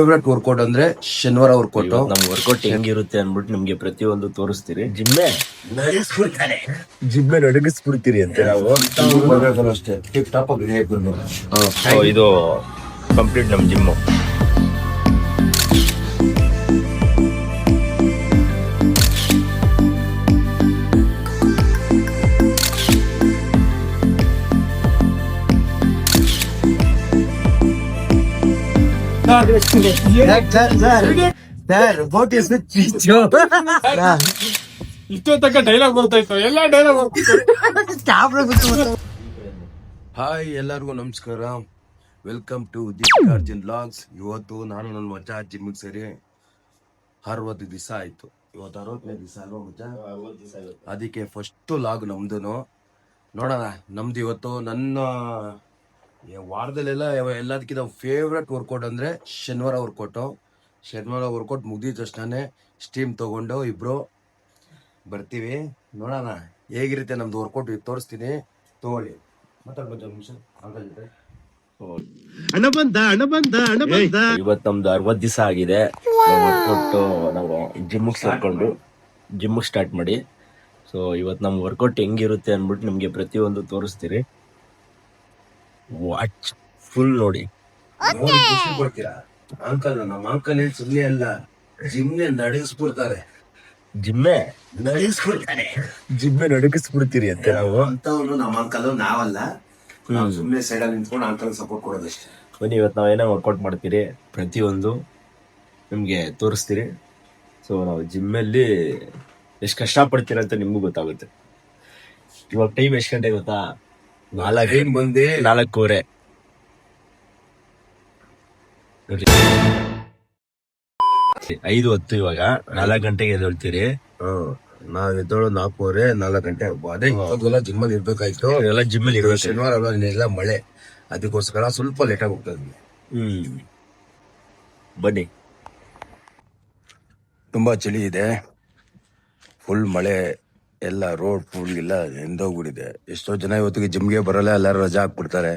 Favourite workout ಅಂದ್ರೆ ಶನಿವಾರ workout. ನಮ್ ವರ್ಕೌಟ್ ಹೆಂಗಿರುತ್ತೆ ಅನ್ಬಿಟ್ಟು ನಿಮ್ಗೆ ಪ್ರತಿಯೊಂದು ತೋರಿಸ್ತೀರಿ. ಜಿಮ್ಮೆ ನಡಗಿಸ್ಬಿಡ್ತೀರಿ ಅಂತ ನಾವು ಅಷ್ಟೇ ಟಿಪ್ ಟಾಪ್ ಇದು ಕಂಪ್ಲೀಟ್ ನಮ್ ಜಿಮ್ಮು. ಇಷ್ಟೊತ್ತಕ್ಕ ಡೈಲಾಗ್ ಬರ್ತಾಯ್ತು, ಎಲ್ಲ ಡೈಲಾಗ್ ಹಾಯ್ ಎಲ್ಲರಿಗೂ ನಮಸ್ಕಾರ, ವೆಲ್ಕಮ್ ಟು ಅರ್ಜುನ್ ವ್ಲಾಗ್ಸ್. ಇವತ್ತು ನಾನು ನನ್ನ ಮಚ್ಚ ಜಿಮ್ಮಿಗೆ ಸೇರಿ 60 ದಿವಸ ಆಯ್ತು. ಇವತ್ತು 60ನೇ ದಿವಸ ಅಲ್ವಾ ಮಚ್ಚ? ಅದಕ್ಕೆ ಫಸ್ಟ್ ಲಾಗ್ ನಮ್ದು. ನೋಡೋಣ, ನಮ್ದು ಇವತ್ತು ನನ್ನ ವಾರದಲ್ಲೆಲ್ಲ ಎಲ್ಲದಕ್ಕಿಂತ ಫೇವ್ರೆಟ್ ವರ್ಕೌಟ್ ಅಂದರೆ ಶನಿವಾರ ವರ್ಕೌಟು. ಶನಿವಾರ ವರ್ಕೌಟ್ ಮುಗಿದ ತಕ್ಷಣ ಸ್ಟೀಮ್ ತೊಗೊಂಡು ಇಬ್ಬರು ಬರ್ತೀವಿ. ನೋಡೋಣ ಹೇಗಿರುತ್ತೆ ನಮ್ದು ವರ್ಕೌಟ್, ತೋರಿಸ್ತೀನಿ, ತಗೊಳ್ಳಿ. ಇವತ್ತು ನಮ್ದು 60 ದಿವಸ ಆಗಿದೆ ವರ್ಕೌಟ್. ನಾವು ಜಿಮ್ಗೆ ಸೇರ್ಕೊಂಡು ಜಿಮ್ಗೆ ಸ್ಟಾರ್ಟ್ ಮಾಡಿ. ಸೊ ಇವತ್ತು ನಮ್ಮ ವರ್ಕೌಟ್ ಹೆಂಗಿರುತ್ತೆ ಅಂದ್ಬಿಟ್ಟು ನಿಮ್ಗೆ ಪ್ರತಿಯೊಂದು ತೋರಿಸ್ತೀರಿ. ವಾಚ್ ಫುಲ್ ನೋಡಿ. ಖುಷಿ ಕೊಡ್ತೀರಾ ಅಂಕಲ್? ನಮ್ಮ ಅಂಕಲ್ ಏನ್ ಸುಮ್ಮನೆ ಅಲ್ಲ, ಜಿಮ್ನೆ ನಡೆಸ್ಬಿಡ್ತಾರೆ. ಜಿಮ್ಮೆ ಜಿಮ್ಮೆ ನಡಗಿಸ್ಬಿಡ್ತೀರಿ ಅಂತ ನಾವು ಅಂತವ್ರು. ನಮ್ಮ ಅಂಕಲ್ ನಾವಲ್ಲ, ನಾವು ಸುಮ್ಮನೆ ಸೈಡಲ್ಲಿ ನಿಂತ್ಕೊಂಡು ಅಂಕಲ್ ಸಪೋರ್ಟ್ ಕೊಡೋದಷ್ಟೇ. ಬನ್ನಿ, ಇವತ್ತು ನಾವೇನೋ ವರ್ಕೌಟ್ ಮಾಡ್ತೀರಿ ಪ್ರತಿಯೊಂದು ನಿಮಗೆ ತೋರಿಸ್ತೀರಿ. ಸೊ ನಾವು ಜಿಮ್ಮಲ್ಲಿ ಎಷ್ಟು ಕಷ್ಟಪಡ್ತೀರ ಅಂತ ನಿಮಗೂ ಗೊತ್ತಾಗುತ್ತೆ. ಇವಾಗ ಟೈಮ್ ಎಷ್ಟು ಗಂಟೆ ಗೊತ್ತಾ? 4:15 ನೋಡಿ. 5:10 ಇವಾಗ. 4 ಗಂಟೆಗೆ ಎದ್ದೇಳ್ತೀರಿ. ನಾವ್ ಎದ್ದೋಳು 4:30 4 ಗಂಟೆ. ಅದೇ ಇವಾಗೆಲ್ಲ ಜಿಮ್ಮಲ್ಲಿ ಇರ್ಬೇಕಾಯ್ತು. ಎಲ್ಲ ಜಿಮ್ಮಲ್ಲಿ ಇರ್ಬೇಕು. ಶನಿವಾರ ಅಲ್ವಾ, ಇನ್ನೆಲ್ಲ ಮಳೆ, ಅದಕ್ಕೋಸ್ಕರ ಸ್ವಲ್ಪ ಲೇಟಾಗಿ ಹೋಗ್ತದೆ. ಬನ್ನಿ. ತುಂಬಾ ಚಳಿ ಇದೆ, ಫುಲ್ ಮಳೆ, ಎಲ್ಲ ರೋಡ್ ಫುಲ್ ಎಲ್ಲ ಎಂದೋಗ್ಬಿಟ್ಟಿದೆ. ಎಷ್ಟೋ ಜನ ಇವತ್ತಿಗೆ ಜಿಮ್ಗೆ ಬರಲ್ಲ, ಎಲ್ಲರೂ ರಜಾ ಹಾಕ್ಬಿಡ್ತಾರೆ.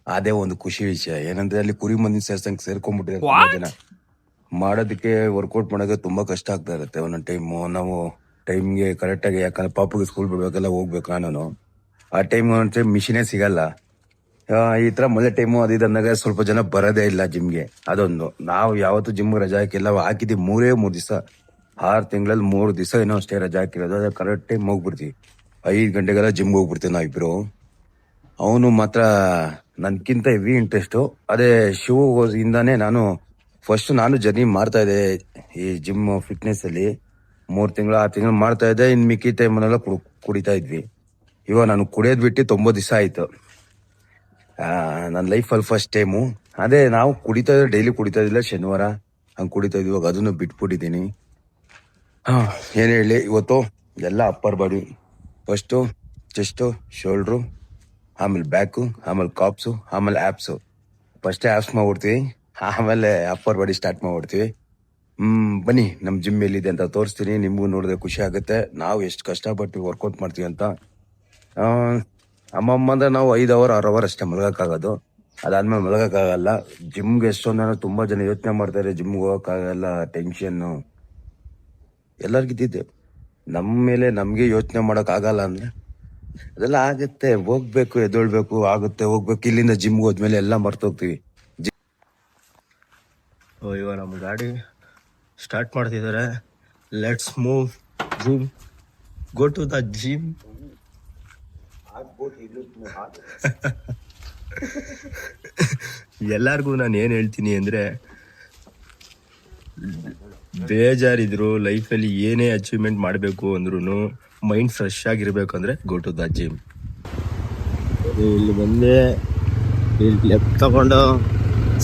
ಅದೇ ಒಂದು ಖುಷಿ ವಿಷಯ ಏನಂದ್ರೆ ಅಲ್ಲಿ ಕುರಿ ಮಂದಿ ಸೇರ್ಸಂಗ್ ಸೇರ್ಕೊಂಡ್ಬಿಟ್ಟಿದ್ದಾರೆ ತುಂಬಾ ಜನ. ಮಾಡೋದಕ್ಕೆ ವರ್ಕೌಟ್ ಮಾಡೋಕೆ ತುಂಬಾ ಕಷ್ಟ ಆಗ್ತಾ ಇರುತ್ತೆ ಒಂದೊಂದು ಟೈಮು. ನಾವು ಟೈಮ್ಗೆ ಕರೆಕ್ಟಾಗಿ, ಯಾಕಂದ್ರೆ ಪಾಪಗೆ ಸ್ಕೂಲ್ ಬಿಡ್ಬೇಕೆಲ್ಲ ಹೋಗ್ಬೇಕು ನಾನು. ಆ ಟೈಮ್ ಒಂದೊಂದು ಟೈಮ್ ಮಿಷಿನೇ ಸಿಗಲ್ಲ. ಈ ತರ ಮಳೆ ಟೈಮು ಅದು ಅಂದಾಗ ಸ್ವಲ್ಪ ಜನ ಬರೋದೇ ಇಲ್ಲ ಜಿಮ್ಗೆ. ಅದೊಂದು, ನಾವು ಯಾವತ್ತು ಜಿಮ್ಗೆ ರಜಾ ಹಾಕಿಲ್ಲ. ಹಾಕಿದ್ದೀವಿ 3 ದಿವಸ, 6 ತಿಂಗಳಲ್ಲಿ 3 ದಿವಸ ಏನೋ ಅಷ್ಟೇ ರಜಾ ಹಾಕಿರೋದು. ಅದೇ ಕರೆಕ್ಟ್ ಟೈಮ್ ಹೋಗ್ಬಿಡ್ತೀವಿ. 5 ಗಂಟೆಗೆಲ್ಲ ಜಿಮ್ಗೆ ಹೋಗ್ಬಿಡ್ತೀವಿ ನಾವಿಬ್ರು. ಅವನು ಮಾತ್ರ ನನ್ಕಿಂತ ಹೆವಿ ಇಂಟ್ರೆಸ್ಟು. ಅದೇ ಇಂದಾನೆ ನಾನು ಜರ್ನಿ ಮಾಡ್ತಾ ಇದ್ದೆ ಈ ಜಿಮ್ ಫಿಟ್ನೆಸ್ ಅಲ್ಲಿ. 3 ತಿಂಗಳು 6 ತಿಂಗಳು ಮಾಡ್ತಾ ಇದ್ದೆ. ಇನ್ ಮಿಕ್ಕಿ ಟೈಮಲ್ಲೆಲ್ಲ ಕುಡಿತಾ ಇದ್ವಿ. ಇವಾಗ ನಾನು ಕುಡಿಯೋದ್ ಬಿಟ್ಟು 9 ದಿವಸ ಆಯ್ತು. ನನ್ನ ಲೈಫಲ್ಲಿ ಫಸ್ಟ್ ಟೈಮು. ಅದೇ ನಾವು ಕುಡಿತಾ ಇದ್ರೆ ಡೈಲಿ ಕುಡಿತಾ ಇದ್ದಿಲ್ಲ, ಶನಿವಾರ ಹಂಗೆ ಕುಡಿತಾ ಇದ್ವಿ. ಇವಾಗ ಅದನ್ನು ಬಿಟ್ಬಿಟ್ಟಿದ್ದೀನಿ. ಏನ್ ಹೇಳಿ, ಇವತ್ತು ಎಲ್ಲ upper body, first chest, shoulder, ಆಮೇಲೆ ಬ್ಯಾಕು, ಆಮೇಲೆ ಕಾಪ್ಸು, ಆಮೇಲೆ ಆ್ಯಪ್ಸು. ಫಸ್ಟೇ ಆ್ಯಪ್ಸ್ ಮಾಡ್ಬಿಡ್ತೀವಿ, ಆಮೇಲೆ ಅಪ್ಪರ್ ಬಾಡಿ ಸ್ಟಾರ್ಟ್ ಮಾಡ್ಬಿಡ್ತೀವಿ. ಬನ್ನಿ, ನಮ್ಮ ಜಿಮ್ ಎಲ್ಲಿದೆ ಅಂತ ತೋರಿಸ್ತೀನಿ. ನಿಮಗೂ ನೋಡಿದ್ರೆ ಖುಷಿ ಆಗುತ್ತೆ ನಾವು ಎಷ್ಟು ಕಷ್ಟಪಟ್ಟು ವರ್ಕೌಟ್ ಮಾಡ್ತೀವಿ ಅಂತ. ಅಮ್ಮಮ್ಮ ಅಂದ್ರೆ ನಾವು 5 ಅವರ್ 6 ಅವರ್ ಅಷ್ಟೇ ಮಲಗೋಕ್ಕಾಗೋದು. ಅದಾದ್ಮೇಲೆ ಮಲಗೋಕ್ಕಾಗಲ್ಲ. ಜಿಮ್ಗೆ ಎಷ್ಟೊಂದು ತುಂಬ ಜನ ಯೋಚನೆ ಮಾಡ್ತಾರೆ, ಜಿಮ್ಗೆ ಹೋಗೋಕ್ಕಾಗಲ್ಲ, ಟೆನ್ಷನ್ನು ಎಲ್ಲರಿಗಿದ್ದಿದ್ದೆ. ನಮ್ಮ ಮೇಲೆ ನಮಗೆ ಯೋಚನೆ ಮಾಡೋಕ್ಕಾಗಲ್ಲ ಅಂದರೆ ಅದೆಲ್ಲ ಆಗುತ್ತೆ. ಹೋಗ್ಬೇಕು, ಎದ್ದೊಳ್ಬೇಕು, ಆಗುತ್ತೆ, ಹೋಗ್ಬೇಕು. ಇಲ್ಲಿಂದ ಜಿಮ್ಗೆ ಹೋದ್ಮೇಲೆ ಎಲ್ಲ ಮರ್ತೋಗ್ತೀವಿ. ಇವಾಗ ನಮ್ಮ ಗಾಡಿ ಸ್ಟಾರ್ಟ್ ಮಾಡ್ತಿದ್ದಾರೆ. Let's move gym, go to the gym. ಎಲ್ಲರಿಗೂ ನಾನು ಏನು ಹೇಳ್ತೀನಿ ಅಂದರೆ, ಬೇಜಾರಿದ್ರು ಲೈಫಲ್ಲಿ ಏನೇ ಅಚೀವ್ಮೆಂಟ್ ಮಾಡಬೇಕು ಅಂದ್ರೂ ಮೈಂಡ್ ಫ್ರೆಶ್ ಆಗಿರ್ಬೇಕು ಅಂದರೆ ಗೋ ಟು ದ ಜಿಮ್. ಇಲ್ಲಿ ಬಂದೆ, ಇಲ್ಲಿ ಲೆಫ್ಟ್ ತಗೊಂಡು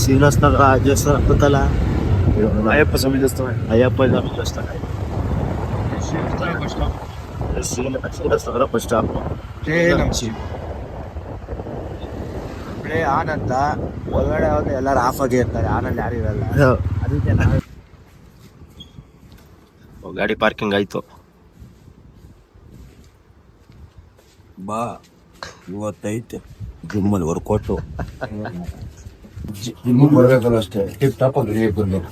ಶ್ರೀನಿವಾಸ ನಗರ ದೇವಸ್ಥಾನ ಗೊತ್ತಲ್ಲ, ಅಯ್ಯಪ್ಪ ಸ್ವಾಮಿ ದೇವಸ್ಥಾನ. ಶ್ರೀನಿವಾಸ ನಗರ ಬಸ್ ಸ್ಟಾಪ್. ಆನಂದ ಒಳಗಡೆ ಹೋದ್ರೆ ಎಲ್ಲರೂ ಆಫ್ ಆಗಿ ಇರ್ತಾರೆ, ಆನಂದ್ ಯಾರು ಇರಲ್ಲ. ಅದಕ್ಕೆ ಗಾಡಿ ಪಾರ್ಕಿಂಗ್ ಆಯ್ತು. ಬಾ, ಇವತ್ತೈತೆ ಜಿಮ್ಮಲ್ಲಿ ವರ್ಕೌಟು. ನಿಮ್ಗೆ ಬರ್ಬೇಕಲ್ಲ ಅಷ್ಟೇ ಟಿಪ್ ಟಾಪ್ ಆಗಿ ಬರ್ಬೇಕು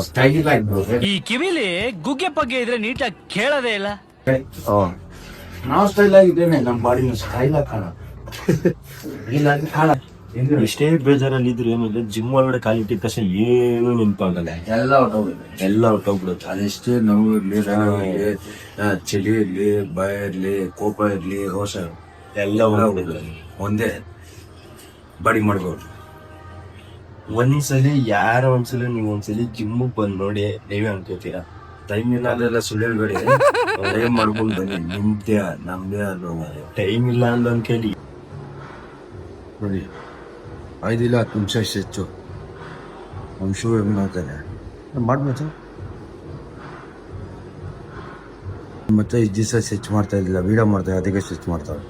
ಸ್ಟೈಲ್ ಆಗಿ ಈ ಕಿವಿಲಿ ಗುಗ್ಗೆ ಪಗ್ಗೆ ಇದ್ರೆ ನೀಟಾಗಿ ಕೇಳೋದೇ ಇಲ್ಲ. ನಾವು ಸ್ಟೈಲ್ ಆಗಿದ್ದೇನೆ, ನಮ್ಮ ಬಾಡಿನ ಸ್ಟೈಲ್ ಆಗಿ ಕಾಣ ಎಷ್ಟೇ ಬೇಜಾರಲ್ಲಿ ಇದ್ರು ಏನಿಲ್ಲ, ಜಿಮ್ ಒಳಗಡೆ ಕಾಲಿಟ್ಟಿದ ತಕ್ಷಣ ಏನು ನೆನಪಾಗಲ್ಲ, ಎಲ್ಲ ಹೊಟ್ಟೋಗ್ಬಿಡುತ್ತೆ. ಅದೆಷ್ಟೇ ನೋವು ಇರ್ಲಿ, ನೋವು ಇರ್ಲಿ, ಚಳಿ ಇರ್ಲಿ, ಭಯ ಇರ್ಲಿ, ಕೋಪ ಇರ್ಲಿ, ರೋಷ ಎಲ್ಲ ಒಂದೇ ಬಾಡಿ ಮಾಡ್ಬೋದು. ಒಂದ್ಸಲಿ ನೀವು ಒಂದ್ಸಲಿ ಜಿಮ್ಗೆ ಬಂದ್ ನೋಡಿ, ನೀವೇ ಅನ್ಕೋತೀರಾ ಟೈಮ್ ಇಲ್ಲ ಅದೆಲ್ಲ ಸುಳ್ಳು ಹೇಳ್ಬೇಡಿ, ಟೈಮ್ ಮಾಡ್ಕೊಂಡು ಬನ್ನಿ. ನಮ್ದೇ ಅದು ಟೈಮ್ ಇಲ್ಲ ಅಂತ ಕೇಳಿ ನೋಡಿ. 5 ಇಲ್ಲ 10 ನಿಮಿಷ ಹೆಚ್ಚು ನಮ್ಮ ಶೂ ಹೆಂಗ್ ಮಾಡ್ತಾರೆ ಮಾಡ್ಬೋದು. ಮತ್ತೆ 5 ದಿವಸ ಸ್ಟಿಚ್ ಮಾಡ್ತಾ ಇದ್ದಿಲ್ಲ, ವೀಡಿಯೋ ಮಾಡ್ತಾರೆ, ಅದಕ್ಕೆ ಸ್ಟಿಚ್ ಮಾಡ್ತಾರೆ.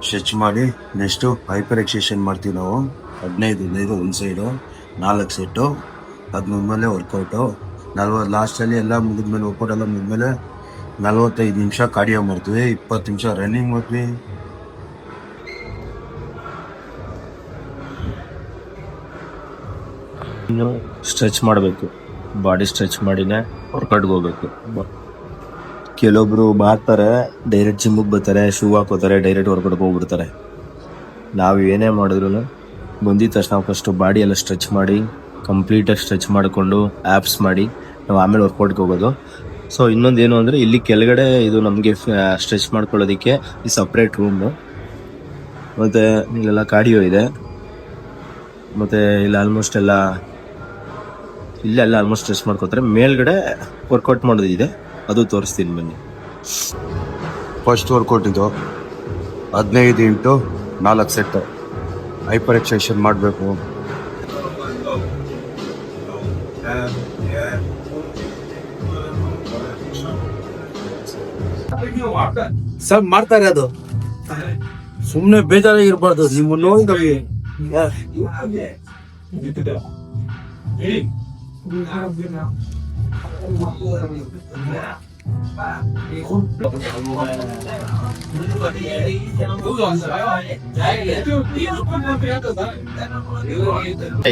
ಸ್ಟಿಚ್ ಮಾಡಿ ನೆಕ್ಸ್ಟು ಹೈಪರ್ ಎಕ್ಸೇಷನ್ ಮಾಡ್ತೀವಿ ನಾವು. 15 ಒಂದು ಸೈಡು 4 ಸೆಟ್ಟು, ಅದು ಮುಗಿದ್ಮೇಲೆ ವರ್ಕೌಟು 40 ಲಾಸ್ಟಲ್ಲಿ ಎಲ್ಲ ಮುಗಿದ್ಮೇಲೆ ವರ್ಕೌಟ್ ಎಲ್ಲ ಮುಗಿದ್ಮೇಲೆ 45 ನಿಮಿಷ ಕಾರ್ಡಿಯೋ ಮಾಡ್ತೀವಿ, 20 ನಿಮಿಷ ರನ್ನಿಂಗ್ ಮಾಡ್ತೀವಿ. ಇನ್ನು ಸ್ಟ್ರೆಚ್ ಮಾಡಬೇಕು, ಬಾಡಿ ಸ್ಟ್ರೆಚ್ ಮಾಡಿನೇ ವರ್ಕೌಟ್ಗೆ ಹೋಗ್ಬೇಕು. ಕೆಲವೊಬ್ರು ಮಾಡ್ತಾರೆ, ಡೈರೆಕ್ಟ್ ಜಿಮ್ಮಿಗೆ ಬರ್ತಾರೆ, ಶೂ ಹಾಕೋತಾರೆ, ಡೈರೆಕ್ಟ್ ವರ್ಕೌಟ್ಗೆ ಹೋಗ್ಬಿಡ್ತಾರೆ. ನಾವು ಏನೇ ಮಾಡಿದ್ರು ಬಂದಿದ್ದ ತಕ್ಷಣ ಫಸ್ಟು ಬಾಡಿ ಎಲ್ಲ ಸ್ಟ್ರೆಚ್ ಮಾಡಿ, ಕಂಪ್ಲೀಟಾಗಿ ಸ್ಟ್ರೆಚ್ ಮಾಡಿಕೊಂಡು ಆ್ಯಪ್ಸ್ ಮಾಡಿ ನಾವು ಆಮೇಲೆ ವರ್ಕೌಟ್ಗೆ ಹೋಗೋದು. ಸೊ ಇನ್ನೊಂದು ಏನು ಅಂದರೆ, ಇಲ್ಲಿ ಕೆಳಗಡೆ ಇದು ನಮಗೆ ಸ್ಟ್ರೆಚ್ ಮಾಡ್ಕೊಳ್ಳೋದಕ್ಕೆ ಈ ಸಪ್ರೇಟ್ ರೂಮು, ಮತ್ತು ಇಲ್ಲೆಲ್ಲ ಕಾರ್ಡಿಯೋ ಇದೆ, ಮತ್ತು ಇಲ್ಲಿ ಆಲ್ಮೋಸ್ಟ್ ಇಲ್ಲೆಲ್ಲ ಆಲ್ಮೋಸ್ಟ್ ಸ್ಟ್ರೆಚ್ ಮಾಡ್ಕೋತಾರೆ. ಮೇಲ್ಗಡೆ ವರ್ಕೌಟ್ ಮಾಡೋದಿದೆ, ಅದು ತೋರಿಸ್ತೀನಿ ಬನ್ನಿ. ಫಸ್ಟ್ ವರ್ಕೌಟ್ ಇದು 15 ಇಂಟು 4 ಸೆಟ್ಟು ಹೈಪರ್ ಎಕ್ಸೇಷನ್ ಮಾಡಬೇಕು. ಸರ್ ಮಾಡ್ತಾರೆ, ಅದು ಸುಮ್ನೆ ಬೇಜಾರಾಗಿರ್ಬಾರ್ದು. ನೀವು ನೋಡಿ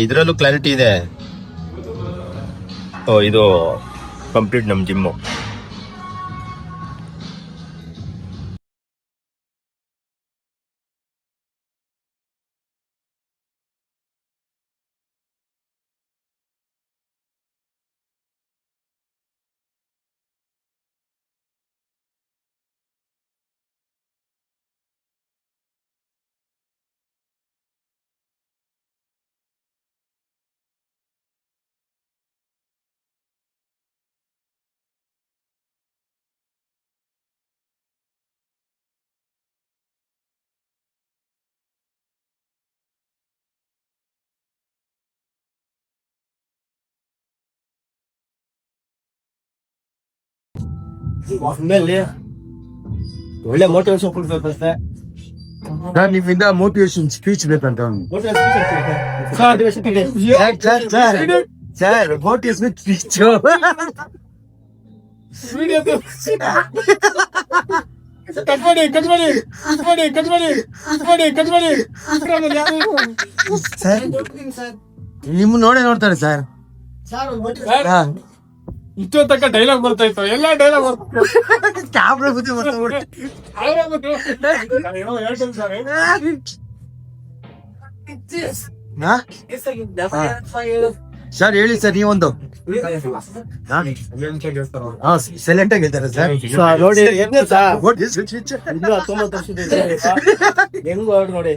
ಇದರಲ್ಲೂ ಕ್ಲಾರಿಟಿ ಇದೆ. ಇದು ಕಂಪ್ಲೀಟ್ ನಮ್ಮ ಜಿಮ್ಮು. ಒಳ್ಳೆ ಮೋಟಿವೇಶನ್ ಕೊಡ್ಬೇಕಷ್ಟೇ. ನಿಮ್ಮಿಂದ ಮೋಟಿವೇಶನ್ ಸ್ಪೀಚ್ ಬೇಕಂತ ಸರ್ ಮೋಟಿವೇಶನ್ ಸ್ಪೀಚ್ ನಿಮ್ಮ ನೋಡೇ ನೋಡ್ತಾರೆ ಸರ್. ಇಷ್ಟೋ ತಕ್ಕ ಡೈಲಾಗ್ ಬರ್ತಾ ಇತ್ತು, ಎಲ್ಲ ಡೈಲಾಗ್ ಕ್ಯಾಮ್ರಾ ಬುದ್ಧಿ ಸರ್. ಹೇಳಿ ಸರ್, ನೀವೊಂದು ಸೈಲೆಂಟ್ ಆಗಿ ಹೇಳ್ತಾರೆ ಸರ್. ನೋಡಿ ಇನ್ನು 19 ವರ್ಷದ ಹೆಂಗು ಅವ್ರು ನೋಡಿ,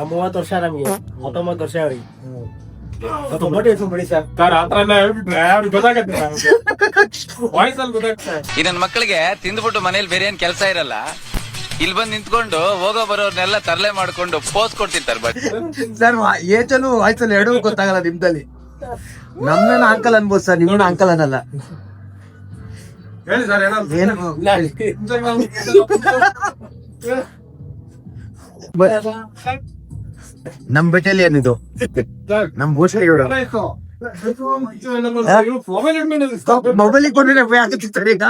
ನಮ್ಮ 30 ವರ್ಷ, ನಮ್ಗೆ 19 ವರ್ಷ ಅವ್ರಿಗೆ. ಈ ನನ್ನ ಮಕ್ಕಳಿಗೆ ತಿಂದ್ಬಿಟ್ಟು ಮನೇಲಿ ಬೇರೆ ಏನ್ ಕೆಲಸ ಇರಲ್ಲ, ಇಲ್ಲಿ ಬಂದು ನಿಂತ್ಕೊಂಡು ಹೋಗೋ ಬರೋರ್ನೆಲ್ಲ ತರಲೆ ಮಾಡ್ಕೊಂಡು ಪೋಸ್ ಕೊಡ್ತಿರ್ತಾರೆ. ಬಟ್ ಸರ್ ಏಜಲ್ಲೂ ವಾಯ್ಸಲ್ಲಿ ಎರಡೂ ಗೊತ್ತಾಗಲ್ಲ ನಿಮ್ದಲ್ಲಿ. ನಮ್ಮೇನ ಅಂಕಲ್ ಅನ್ಬೋದು ಸರ್, ನಿಮ್ಮನ್ನ ಅಂಕಲ್ ಅನ್ನಲ್ಲ. ಏನು ನಮ್ ಬೆಟೆಲಿಯನ್ ಇದು, ನಮ್ ಭೂಷಣ ಮೊಬೈಲಿಗೆ ಕೊಂಡ್ರೆ ಆಗುತ್ತಿರ್ತಾರೆ ಈಗ.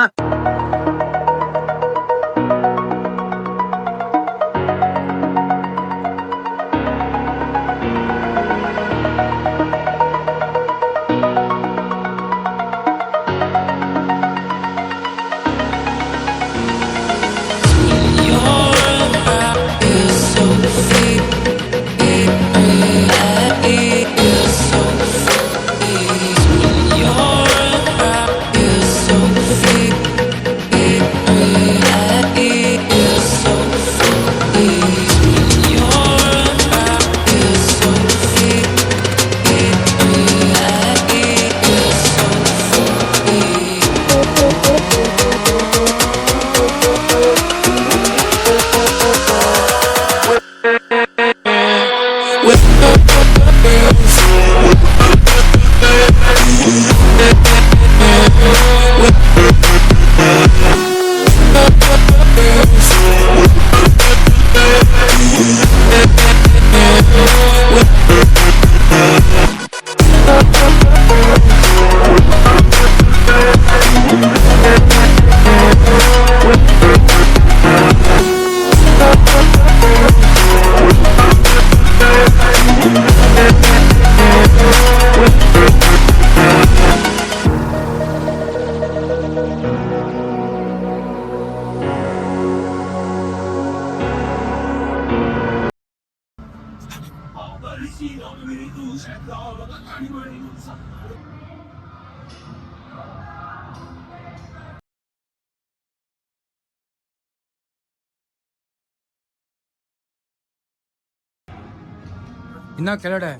ಇನ್ನ ಕೆಳಗಡೆ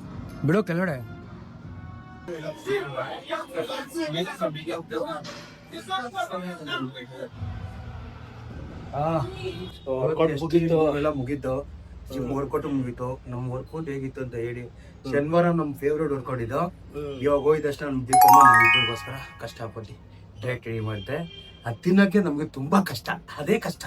ಬಿಡು, ಕೆಳಗಡೆ ಎಲ್ಲ ಮುಗೀತು. ಜಿಮ್ ವರ್ಕೌಟ್ ಮುಗೀತು. ನಮ್ ವರ್ಕೌಟ್ ಹೇಗಿತ್ತು ಅಂತ ಹೇಳಿ. ಶನಿವಾರ ನಮ್ ಫೇವ್ರೇಟ್ ವರ್ಕೌಟ್ ಇದು. ಇವಾಗ ಹೋಗಿದಷ್ಟು ನಮ್ ದೀಪಮ್ಮ ನಮ್ಮಿಬ್ಬರಿಗೋಸ್ಕರ ಕಷ್ಟಪಟ್ಟು ಡೈರೆಕ್ಟ್ ರೆಡಿ ಮಾಡುತ್ತೆ. ಅದ್ ತಿನ್ನಕ್ಕೆ ನಮ್ಗೆ ತುಂಬಾ ಕಷ್ಟ, ಅದೇ ಕಷ್ಟ.